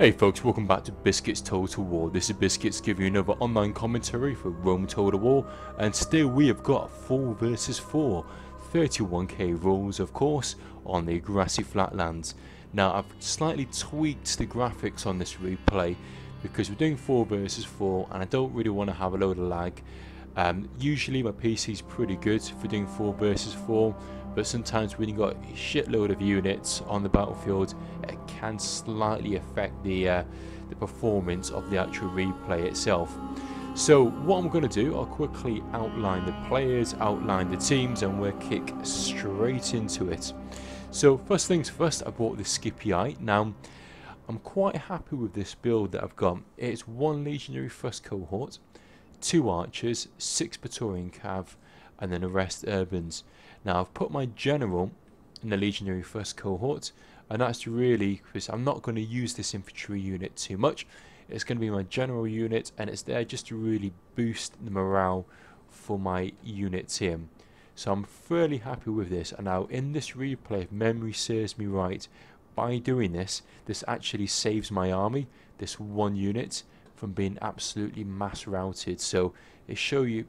Hey folks, welcome back to Biscuits Total War. This is Biscuits giving you another online commentary for Rome Total War, and still we have got 4 versus 4, 31k rules of course, on the grassy flatlands. Now I've slightly tweaked the graphics on this replay because we're doing 4 versus 4 and I don't really want to have a load of lag. Usually my PC is pretty good for doing 4 versus 4, but sometimes when you've got a shitload of units on the battlefield, it can slightly affect the performance of the actual replay itself. So what I'm going to do, I'll quickly outline the players, outline the teams, and we'll kick straight into it. So first things first, I bought the Scipii. Now I'm quite happy with this build that I've got. It's 1 legionary first cohort, 2 archers, 6 Praetorian cav, and then the rest urbans. Now I've put my general in the legionary first cohort, and that's really because I'm not going to use this infantry unit too much. It's going to be my general unit, and it's there just to really boost the morale for my units here. So I'm fairly happy with this. And now in this replay, if memory serves me right, by doing this, this actually saves my army, this 1 unit, from being absolutely mass routed. So it shows you,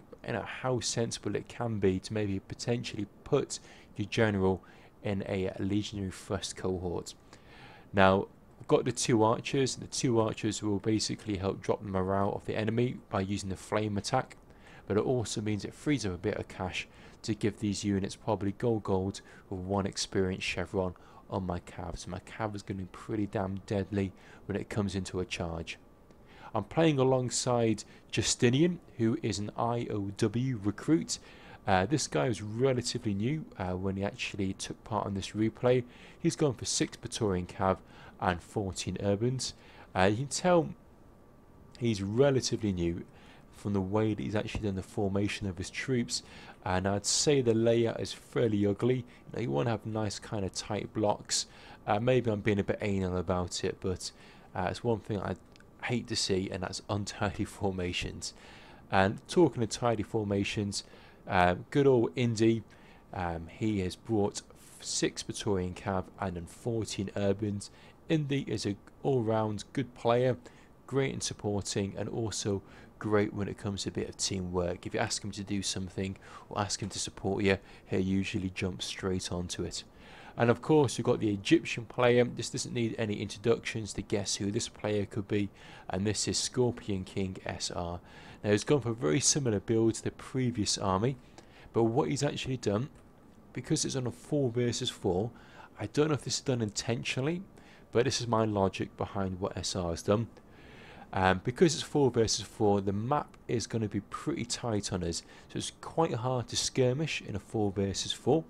how sensible it can be to maybe potentially put your general in a legionary first cohort. Now I've got the 2 archers. The 2 archers will basically help drop the morale of the enemy by using the flame attack, but it also means it frees up a bit of cash to give these units probably gold with 1 experience chevron on my cav. So my cav is going to be pretty damn deadly when it comes into a charge. I'm playing alongside Justinian, who is an IoW recruit. This guy was relatively new when he actually took part in this replay. He's gone for 6 Praetorian cav and 14 urbans. You can tell he's relatively new from the way that he's actually done the formation of his troops, and I'd say the layout is fairly ugly. You want to have nice kind of tight blocks. Maybe I'm being a bit anal about it, but it's one thing I hate to see, and that's untidy formations. And talking of tidy formations, good old Indi, he has brought 6 Praetorian cav and then 14 urbans. Indi is an all-round good player, great in supporting, and also great when it comes to a bit of teamwork. If you ask him to do something or ask him to support you, he'll usually jump straight onto it. And of course we've got the Egyptian player. This doesn't need any introductions to guess who this player could be, and this is Scorpion King SR. Now he's gone for a very similar build to the previous army, but what he's actually done, because it's on a 4 versus 4, I don't know if this is done intentionally, but this is my logic behind what SR has done. Because it's 4 versus 4, the map is going to be pretty tight on us, so it's quite hard to skirmish in a 4 versus 4.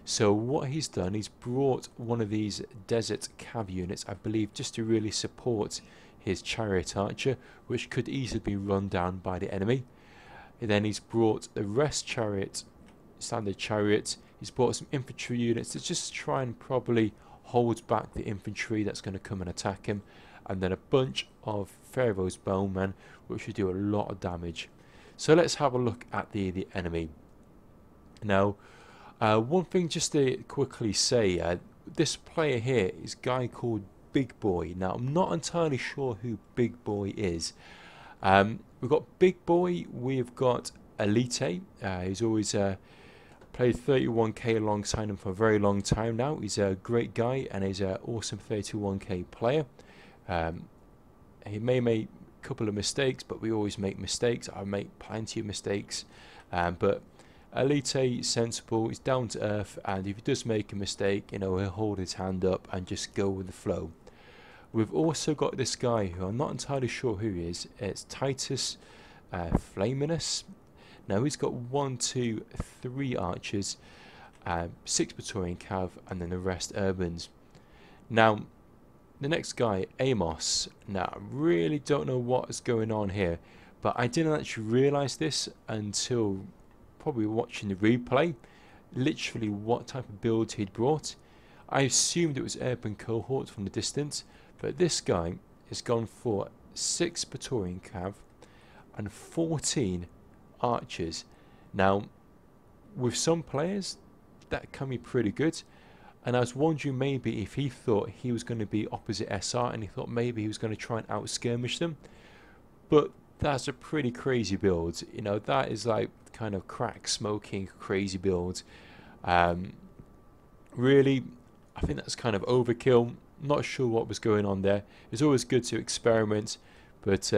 So what he's done, he's brought one of these desert cav units, I believe, just to really support his chariot archer, which could easily be run down by the enemy. And then he's brought the rest chariot, standard chariot. He's brought some infantry units to just try and probably hold back the infantry that's going to come and attack him, and then a bunch of Pharaoh's bowmen, which will do a lot of damage. So let's have a look at the enemy. Now, one thing just to quickly say, this player here is a guy called Big Boy. Now I'm not entirely sure who Big Boy is. We've got Big Boy, we've got Elite. He's always played 31k alongside him for a very long time now. He's a great guy and he's an awesome 31k player. He may make a couple of mistakes, but we always make mistakes. I make plenty of mistakes, but Elite, sensible, he's down to earth, and if he does make a mistake, he'll hold his hand up and just go with the flow. We've also got this guy who I'm not entirely sure who he is. It's TitusFlaminius. Now he's got 1, 2, 3 archers, 6 Praetorian cav, and then the rest urbans. Now the next guy, Amos. Now I really don't know what is going on here, but I didn't actually realise this until probably watching the replay, literally what type of build he'd brought. I assumed it was urban cohort from the distance, but this guy has gone for 6 Praetorian cav and 14 archers. Now with some players that can be pretty good. And I was wondering maybe if he thought he was going to be opposite SR and he thought maybe he was going to try and out-skirmish them. But that's a pretty crazy build. You know, that is like kind of crack smoking crazy build. Really, I think that's kind of overkill. Not sure what was going on there. It's always good to experiment, but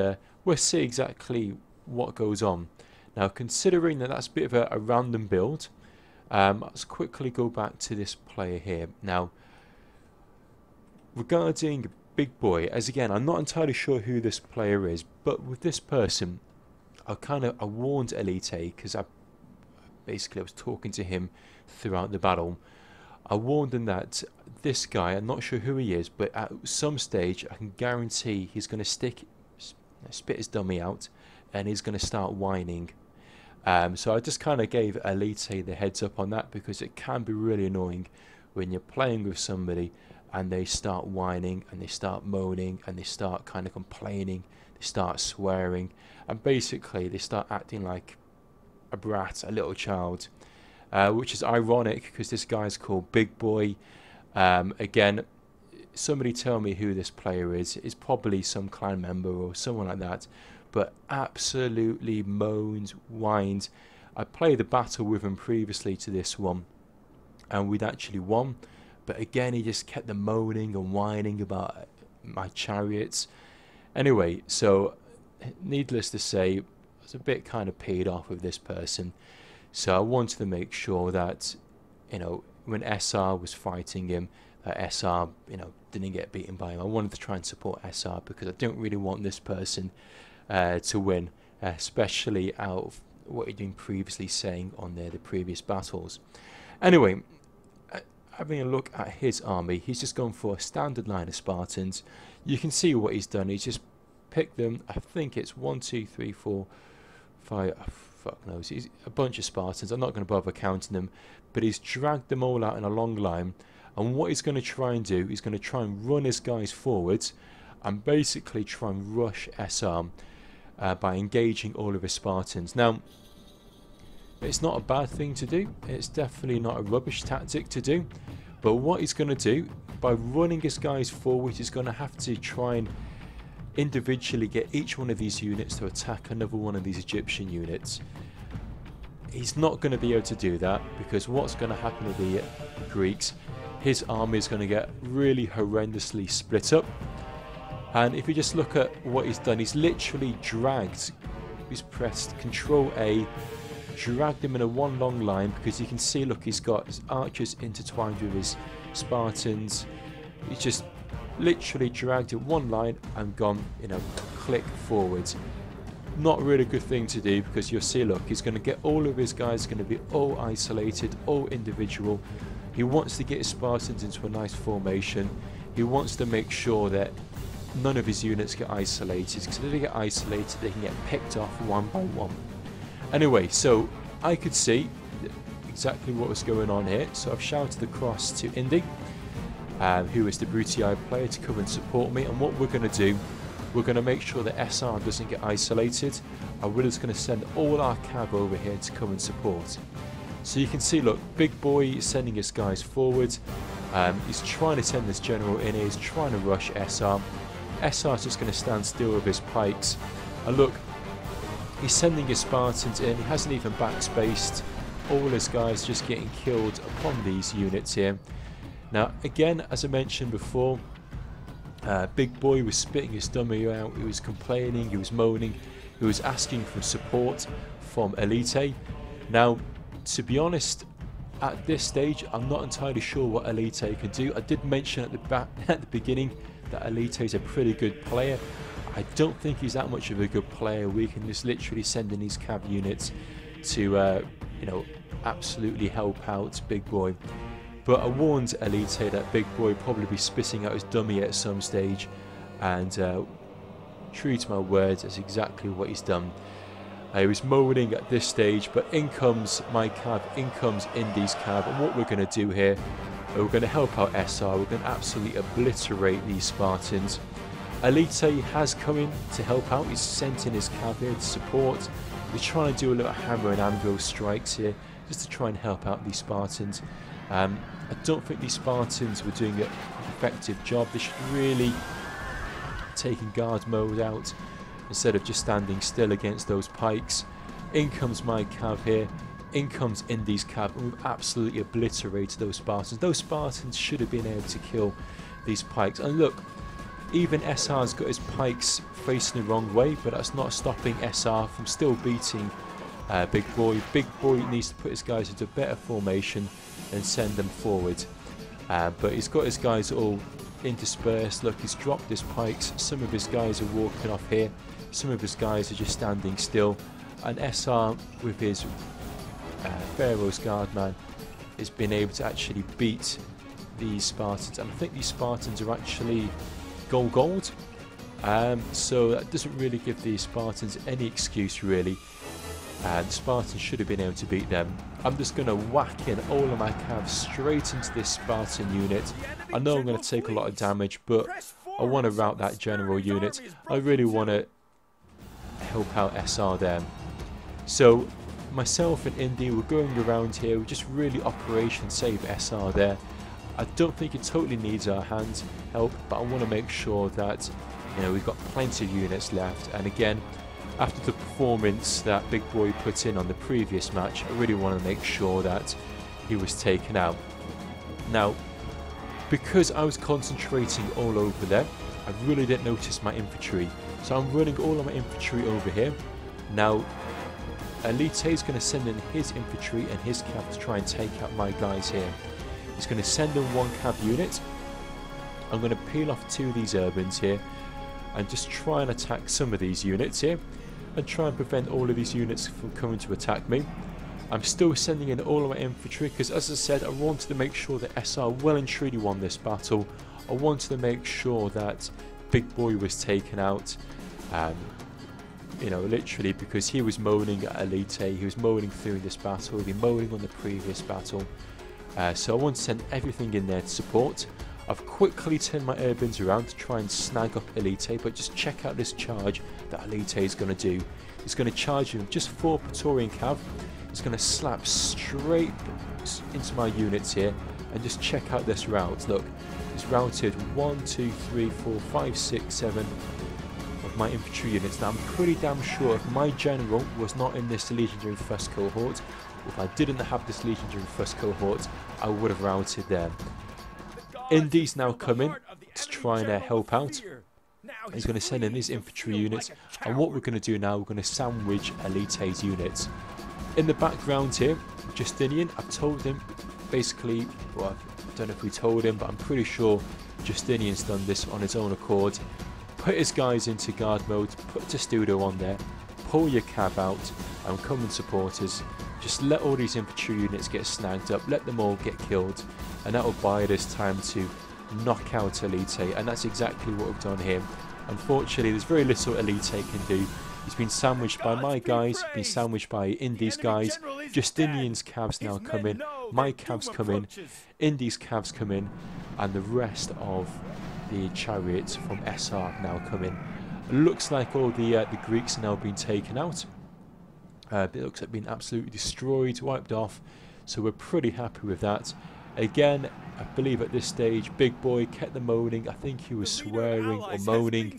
we'll see exactly what goes on. Now, considering that that's a bit of a random build, let's quickly go back to this player here. Now, regarding Big Boy, as again, I'm not entirely sure who this player is, but with this person, I warned Elite because I was talking to him throughout the battle. I warned him that this guy, I'm not sure who he is, but at some stage I can guarantee he's going to spit his dummy out and he's going to start whining. So I just kind of gave Elite the heads up on that, because it can be really annoying when you're playing with somebody and they start whining and they start moaning and they start kind of complaining, they start swearing, and basically they start acting like a brat, a little child, which is ironic because this guy's called Big Boy. Again, somebody tell me who this player is. It's probably some clan member or someone like that, but absolutely moans, whines. I played the battle with him previously to this one and we'd actually won, but again he just kept the moaning and whining about my chariots. Anyway, so needless to say, I was a bit kind of paid off with this person, so I wanted to make sure that, you know, when SR was fighting him, SR, you know, didn't get beaten by him. I wanted to try and support SR because I don't really want this person to win, especially out of what he'd been previously saying on the previous battles. Anyway, having a look at his army, he's just gone for a standard line of Spartans. You can see what he's done. He's just picked them. I think it's 1, 2, 3, 4, 5. Fuck knows. He's a bunch of Spartans. I'm not going to bother counting them, but he's dragged them all out in a long line. And what he's going to try and do, he's going to try and run his guys forwards and basically try and rush SR by engaging all of his Spartans. Now, it's not a bad thing to do. It's definitely not a rubbish tactic to do. But what he's going to do, by running his guys forward, he's going to have to try and individually get each one of these units to attack another one of these Egyptian units. He's not going to be able to do that, because what's going to happen with the Greeks, his army is going to get really horrendously split up. And if you just look at what he's done, he's literally dragged, he's pressed Control A, dragged him in a one long line, because you can see, look, he's got his archers intertwined with his Spartans. He's just literally dragged it one line and gone, you know, click forwards. Not really a good thing to do, because you'll see, look, he's going to get all of his guys going to be all isolated, all individual. He wants to get his Spartans into a nice formation. He wants to make sure that none of his units get isolated, because if they get isolated they can get picked off one by one. Anyway, so I could see exactly what was going on here, so I've shouted across to Indi, who is the Brutii player, to come and support me. And what we're going to do, we're going to make sure that SR doesn't get isolated, and we're just going to send all our cav over here to come and support. So you can see, look, Big Boy is sending his guys forward. He's trying to send this general in here, he's trying to rush SR. SR's just going to stand still with his pikes. And look, he's sending his Spartans in, he hasn't even backspaced. All his guys just getting killed upon these units here. Now, again, as I mentioned before, Big Boy was spitting his dummy out, he was complaining, he was moaning, he was asking for support from Elite. Now, to be honest, at this stage, I'm not entirely sure what Elite can do. I did mention at the beginning that Elite is a pretty good player. I don't think he's that much of a good player. We can just literally send in these cav units to, you know, absolutely help out Big Boy. But I warned Elite that Big Boy would probably be spitting out his dummy at some stage, and true to my words, that's exactly what he's done. He was moaning at this stage, but in comes my cav, in comes Indi's cav, and what we're going to do here, we're going to help out SR, we're going to absolutely obliterate these Spartans. Elite has come in to help out, he's sent in his cav here to support. He's trying to do a little hammer and anvil strikes here, just to try and help out these Spartans. I don't think these Spartans were doing an effective job. They should really taking guard mode out instead of just standing still against those pikes. In comes my cav here. In comes Indi's cav, and we've absolutely obliterated those Spartans. Those Spartans should have been able to kill these pikes. And look, even SR's got his pikes facing the wrong way, but that's not stopping SR from still beating Big Boy. Big Boy needs to put his guys into a better formation and send them forward. But he's got his guys all interspersed. Look, he's dropped his pikes. Some of his guys are walking off here. Some of his guys are just standing still. And SR with his Pharaoh's Guardman has been able to actually beat these Spartans. And I think these Spartans are actually gold. So that doesn't really give these Spartans any excuse really. The Spartans should have been able to beat them. I'm just going to whack in all of my calves straight into this Spartan unit. I know I'm going to take a lot of damage, but I want to rout that general unit. I really want to help out SR there. So myself and Indi were going around here, we're just really operation save SR there. I don't think it totally needs our hand help, but I want to make sure that, you know, we've got plenty of units left. And again, after the performance that Big Boy put in on the previous match, I really want to make sure that he was taken out. Now, because I was concentrating all over there, I really didn't notice my infantry. So I'm running all of my infantry over here. Now, Elite is going to send in his infantry and his cav to try and take out my guys here. He's going to send in one cav unit. I'm going to peel off two of these urbans here and just try and attack some of these units here and try and prevent all of these units from coming to attack me. I'm still sending in all of my infantry because, as I said, I wanted to make sure that SR well and truly won this battle. I wanted to make sure that Big Boy was taken out. You know, literally, because he was moaning at Elite, he was moaning through this battle, he'd been moaning on the previous battle. So I want to send everything in there to support. I've quickly turned my urbans around to try and snag up Elite, but just check out this charge that Elite is going to do. He's going to charge with just 4 Praetorian cav. He's going to slap straight into my units here, and just check out this route. Look, he's routed 1, 2, 3, 4, 5, 6, 7 of my infantry units. Now I'm pretty damn sure if my general was not in this Legionary First Cohort, if I didn't have this Legionary First Cohort, I would have routed them. Indi's now coming to try and help out. He's going to send in his infantry units, and what we're going to do now, we're going to sandwich Elite's units. In the background here, Justinian, I've told him, basically, well, I don't know if we told him, but I'm pretty sure Justinian's done this on his own accord. Put his guys into guard mode, put Testudo on there, pull your cav out, and come and support us. Just let all these infantry units get snagged up, let them all get killed, and that will buy us time to knock out Elite, and that's exactly what we've done here. Unfortunately, there's very little Elite can do. He's been sandwiched by my guys, been sandwiched by Indi's guys. Justinian's cavs now come in, my cavs come in, Indi's cavs come in, and the rest of the chariots from SR now come in. It looks like all the Greeks are now being taken out. It looks like being absolutely destroyed, wiped off, so we're pretty happy with that. Again, I believe at this stage, Big Boy kept the moaning. I think he was swearing or moaning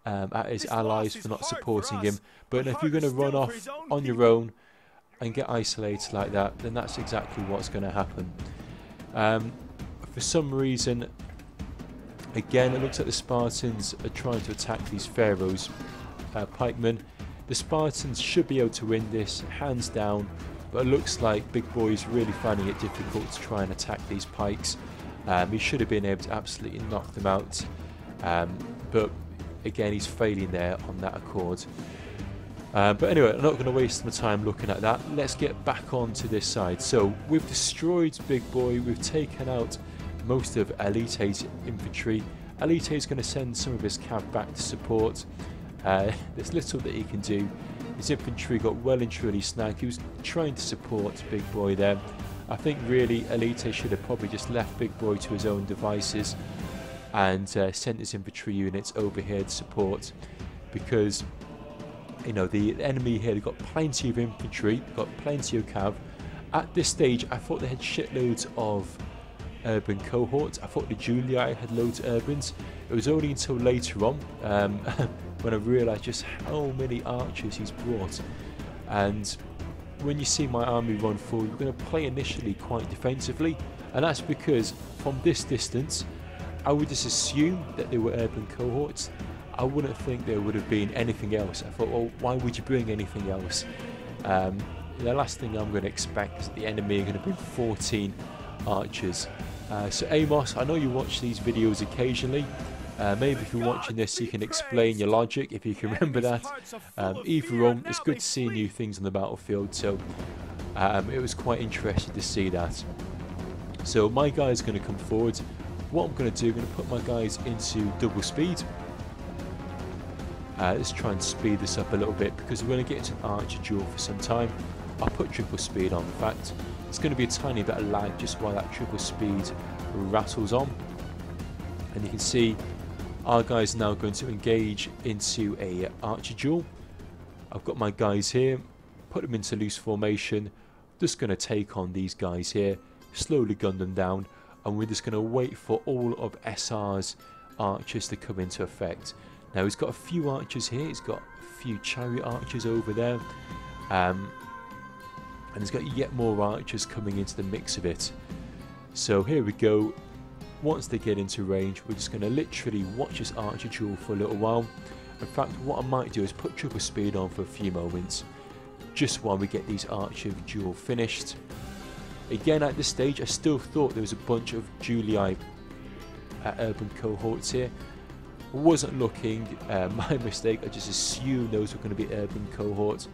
at his allies for not supporting him. But if you're going to run off on your own and get isolated like that, then that's exactly what's going to happen. For some reason, again, it looks like the Spartans are trying to attack these Pharaohs pikemen. The Spartans should be able to win this, hands down, but it looks like Big Boy's really finding it difficult to try and attack these pikes. He should have been able to absolutely knock them out, but again, he's failing there on that accord. But anyway, I'm not going to waste my time looking at that. Let's get back onto this side. So we've destroyed Big Boy, we've taken out most of Elite's infantry. Elite is going to send some of his cav back to support. There's little that he can do. His infantry got well and truly snagged. He was trying to support Big Boy there. I think really Elite should have probably just left Big Boy to his own devices and sent his infantry units over here to support, because you know the enemy here, they've got plenty of infantry, they've got plenty of cav, At this stage, I thought they had shitloads of urban cohorts. I thought the Julii had loads of urbans. It was only until later on when I realised just how many archers he's brought. And when you see my army run forward, we're going to play initially quite defensively, and that's because from this distance I would just assume that they were urban cohorts. I wouldn't think there would have been anything else. I thought, well, why would you bring anything else? The last thing I'm going to expect is that the enemy are going to bring 14 archers. So Amos, I know you watch these videos occasionally. Maybe if you're watching this you can explain your logic, if you can remember that. Either way, it's good to see new things on the battlefield, so it was quite interesting to see that. So my guys are going to come forward. What I'm going to do, I'm going to put my guys into double speed. Let's try and speed this up a little bit because we're going to get into an archer duel for some time. I'll put triple speed on. In fact, it's going to be a tiny bit of lag just while that triple speed rattles on. And you can see our guys are now going to engage into a archer duel. I've got my guys here, put them into loose formation, just going to take on these guys here, slowly gun them down, and we're just going to wait for all of SR's archers to come into effect. Now he's got a few archers here, he's got a few chariot archers over there, and he's got yet more archers coming into the mix of it. So here we go. Once they get into range, we're just going to literally watch this archer duel for a little while. In fact, what I might do is put triple speed on for a few moments, just while we get these archer duel finished. Again, at this stage, I still thought there was a bunch of Julii urban cohorts here. I wasn't looking, my mistake, I just assumed those were going to be urban cohorts.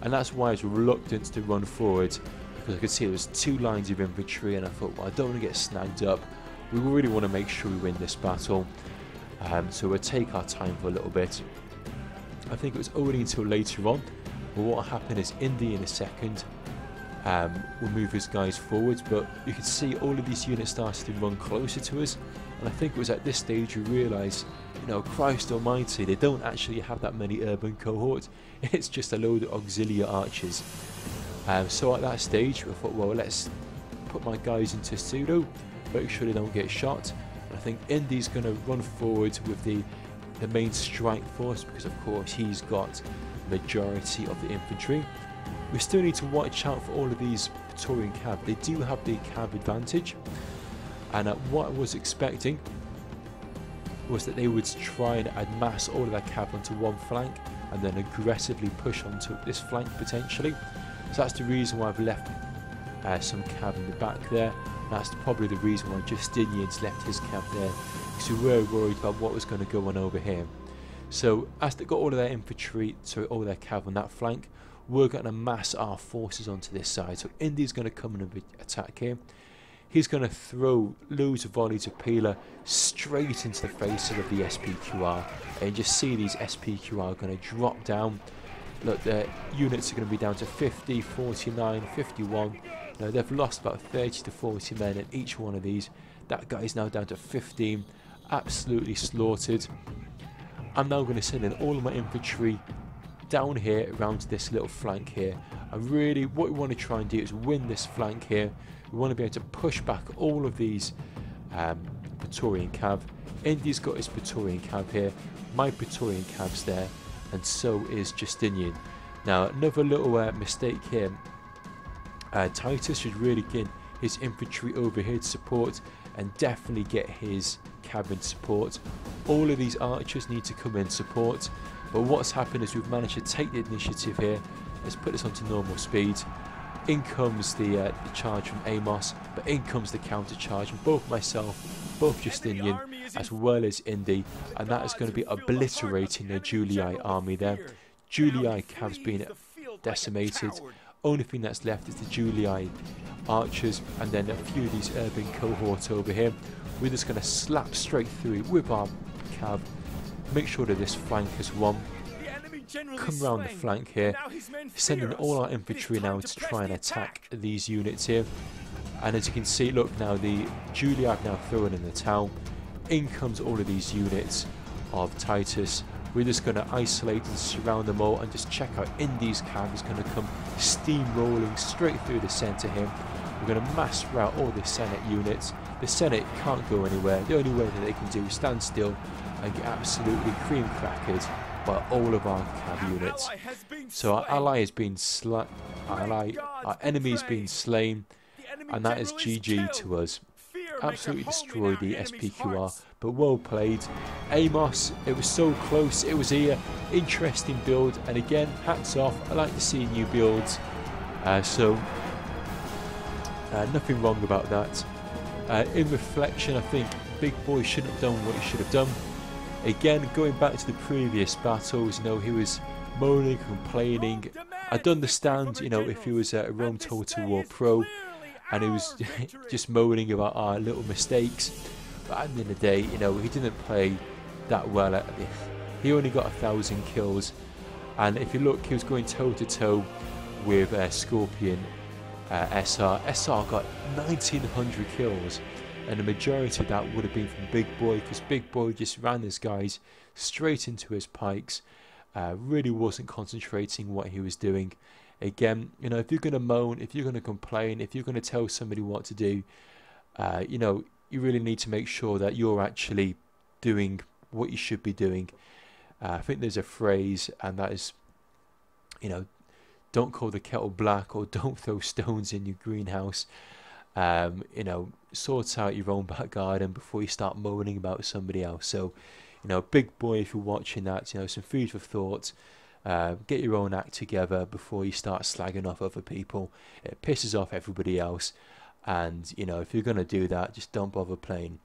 And that's why I was reluctant to run forward, because I could see there was two lines of infantry, and I thought, well, I don't want to get snagged up. We really want to make sure we win this battle, so we'll take our time for a little bit. I think it was only until later on, but what will happen is Indi in a second will move his guys forwards, but you can see all of these units started to run closer to us, and I think it was at this stage we realised, you know, Christ almighty, they don't actually have that many urban cohorts, it's just a load of auxiliary archers. So at that stage I thought, well, let's put my guys into pseudo, make sure they don't get shot. And I think Indi's going to run forward with the main strike force, because of course he's got the majority of the infantry. We still need to watch out for all of these Praetorian cav. They do have the cav advantage, and what I was expecting was that they would try and amass all of their cav onto one flank and then aggressively push onto this flank potentially. So that's the reason why I've left some cav in the back there. That's probably the reason why Justinian's left his cav there, because we were worried about what was going to go on over here. So as they got all of their infantry, sorry, all their cav on that flank, we're going to mass our forces onto this side. So Indi's going to come and attack here. He's going to throw loads of volleys of peeler straight into the face of the SPQR, and you just see these SPQR going to drop down. Look, the units are going to be down to 50, 49, 51. Now they've lost about 30 to 40 men in each one of these. That guy's now down to 15, absolutely slaughtered. I'm now going to send in all of my infantry down here around this little flank here. And really what we want to try and do is win this flank here. We want to be able to push back all of these Praetorian cav. Indi's got his Praetorian cav here, my Praetorian cav's there, and so is Justinian. Now another little mistake here. Titus should really get his infantry over here to support, and definitely get his cav in support. All of these archers need to come in support, but what's happened is we've managed to take the initiative here. Let's put this onto normal speed. In comes the charge from Amos, but in comes the counter charge from both myself, both Justinian, as well as Indi, and that is going to be obliterating the Julii army there. Julii cav's been decimated. Only thing that's left is the Julii archers, and then a few of these urban cohorts over here. We're just going to slap straight through it with our cav, make sure that this flank is won. Come round the flank here, sending all our infantry now to try and attack these units here. And as you can see, look, now the Julii have now thrown in the towel. In comes all of these units of Titus, We're just going to isolate and surround them all and just check out Indi's cav is going to come steamrolling straight through the centre here. We're going to mass route all the Senate units. The Senate can't go anywhere. The only way that they can do is stand still and get absolutely cream crackered by all of our cav units. So our ally has been our enemy has been slain, and that is GG to us. Absolutely destroyed the SPQR, but well played. Amos, it was so close, it was here. Interesting build, and again, hats off. I like to see new builds, so nothing wrong about that. In reflection, I think Big Boy shouldn't have done what he should have done. Again, going back to the previous battles, you know, he was moaning, complaining. I'd understand, you know, if he was a Rome Total War pro and he was just moaning about our little mistakes. But at the end of the day, you know, he didn't play that well at this. He only got 1,000 kills, and if you look, he was going toe to toe with Scorpion SR. SR got 1,900 kills, and the majority of that would have been from Big Boy, because Big Boy just ran his guys straight into his pikes. Really wasn't concentrating what he was doing. Again, you know, if you're going to moan, if you're going to complain, if you're going to tell somebody what to do, you know, you really need to make sure that you're actually doing what you should be doing. I think there's a phrase, and that is, you know, don't call the kettle black, or don't throw stones in your greenhouse. You know, sort out your own back garden before you start moaning about somebody else. So, you know, Big Boy, if you're watching that, you know, some food for thought. Get your own act together before you start slagging off other people. It pisses off everybody else, and you know, if you're going to do that, just don't bother playing.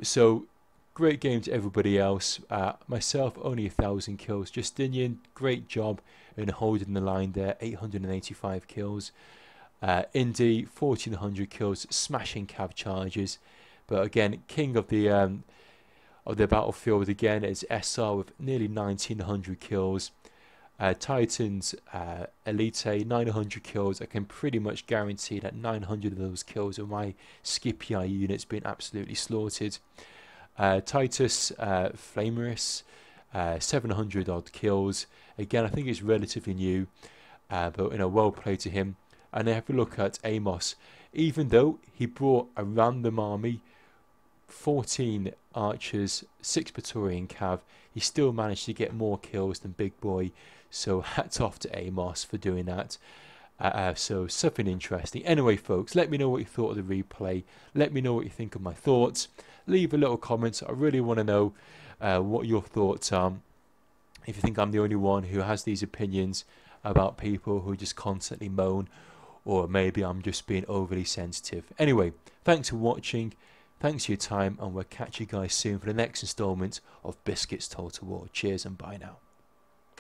So great game to everybody else. Myself, only 1,000 kills. Justinian, great job in holding the line there, 885 kills. Indi, 1,400 kills, smashing cav charges. But again, king of the battlefield again is SR with nearly 1,900 kills. Titans Elite, 900 kills. I can pretty much guarantee that 900 of those kills are my Scipii units being absolutely slaughtered. TitusFlaminius, 700 odd kills. Again, I think it's relatively new, but you know, well played to him. And then have a look at Amos. Even though he brought a random army, 14 archers, 6 Praetorian cav, he still managed to get more kills than Big Boy. So hats off to Amos for doing that. So something interesting. Anyway, folks, let me know what you thought of the replay. Let me know what you think of my thoughts. Leave a little comment. I really want to know what your thoughts are. If you think I'm the only one who has these opinions about people who just constantly moan, or maybe I'm just being overly sensitive. Anyway, thanks for watching. Thanks for your time, and we'll catch you guys soon for the next installment of Biscuits Total War. Cheers and bye now.